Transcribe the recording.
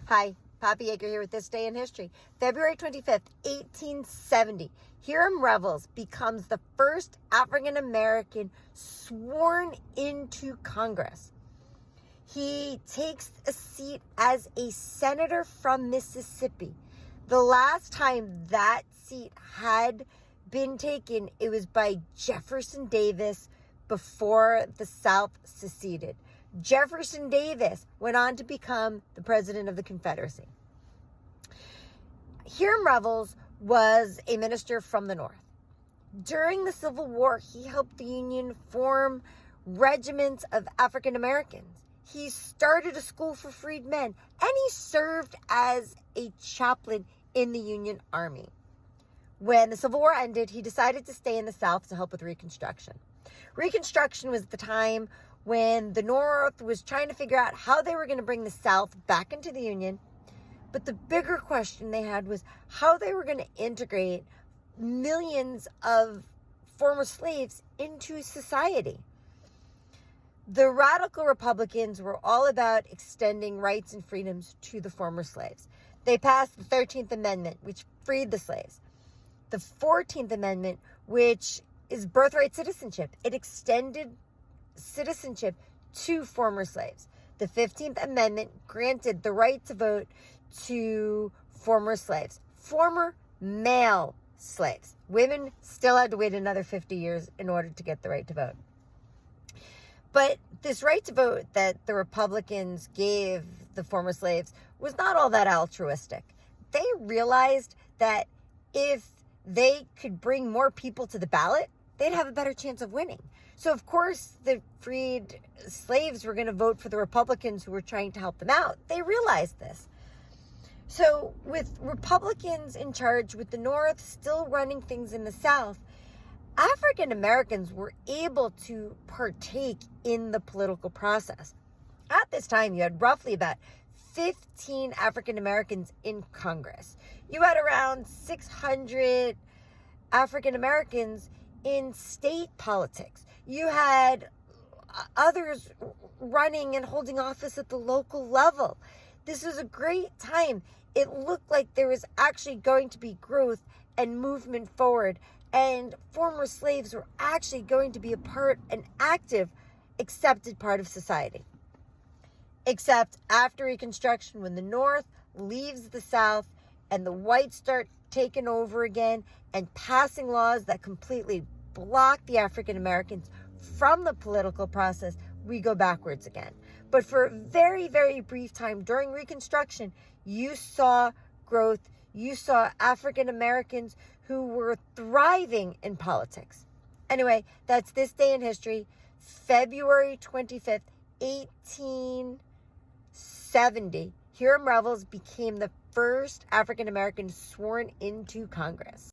Hi, Poppy Yeager here with This Day in History. February 25th, 1870. Hiram Revels becomes the first African American sworn into Congress. He takes a seat as a senator from Mississippi. The last time that seat had been taken, it was by Jefferson Davis before the South seceded. Jefferson Davis went on to become the president of the Confederacy. Hiram Revels was a minister from the North. During the Civil War, he helped the Union form regiments of African Americans. He started a school for freedmen, and he served as a chaplain in the Union Army. When the Civil War ended, he decided to stay in the South to help with Reconstruction. Reconstruction was the time when the North was trying to figure out how they were going to bring the South back into the Union. But the bigger question they had was how they were going to integrate millions of former slaves into society. The radical Republicans were all about extending rights and freedoms to the former slaves. They passed the 13th Amendment, which freed the slaves. The 14th Amendment, which is birthright citizenship. It extended citizenship to former slaves. The 15th Amendment granted the right to vote to former slaves, former male slaves. Women still had to wait another 50 years in order to get the right to vote. But this right to vote that the Republicans gave the former slaves was not all that altruistic. They realized that if they could bring more people to the ballot, they'd have a better chance of winning. So, of course, the freed slaves were going to vote for the Republicans who were trying to help them out. They realized this. So, with Republicans in charge, with the North still running things in the South, African Americans were able to partake in the political process. At this time, you had roughly about 15 African Americans in Congress. You had around 600 African Americans in state politics. You had others running and holding office at the local level. This was a great time. It looked like there was actually going to be growth and movement forward, and former slaves were actually going to be an active, accepted part of society. Except after Reconstruction, when the North leaves the South and the whites start taking over again and passing laws that completely block the African Americans from the political process, we go backwards again. But for a very, very brief time during Reconstruction, you saw growth. You saw African Americans who were thriving in politics. Anyway, that's This Day in History, February 25th, 1870. Hiram Revels became the first African American sworn into Congress.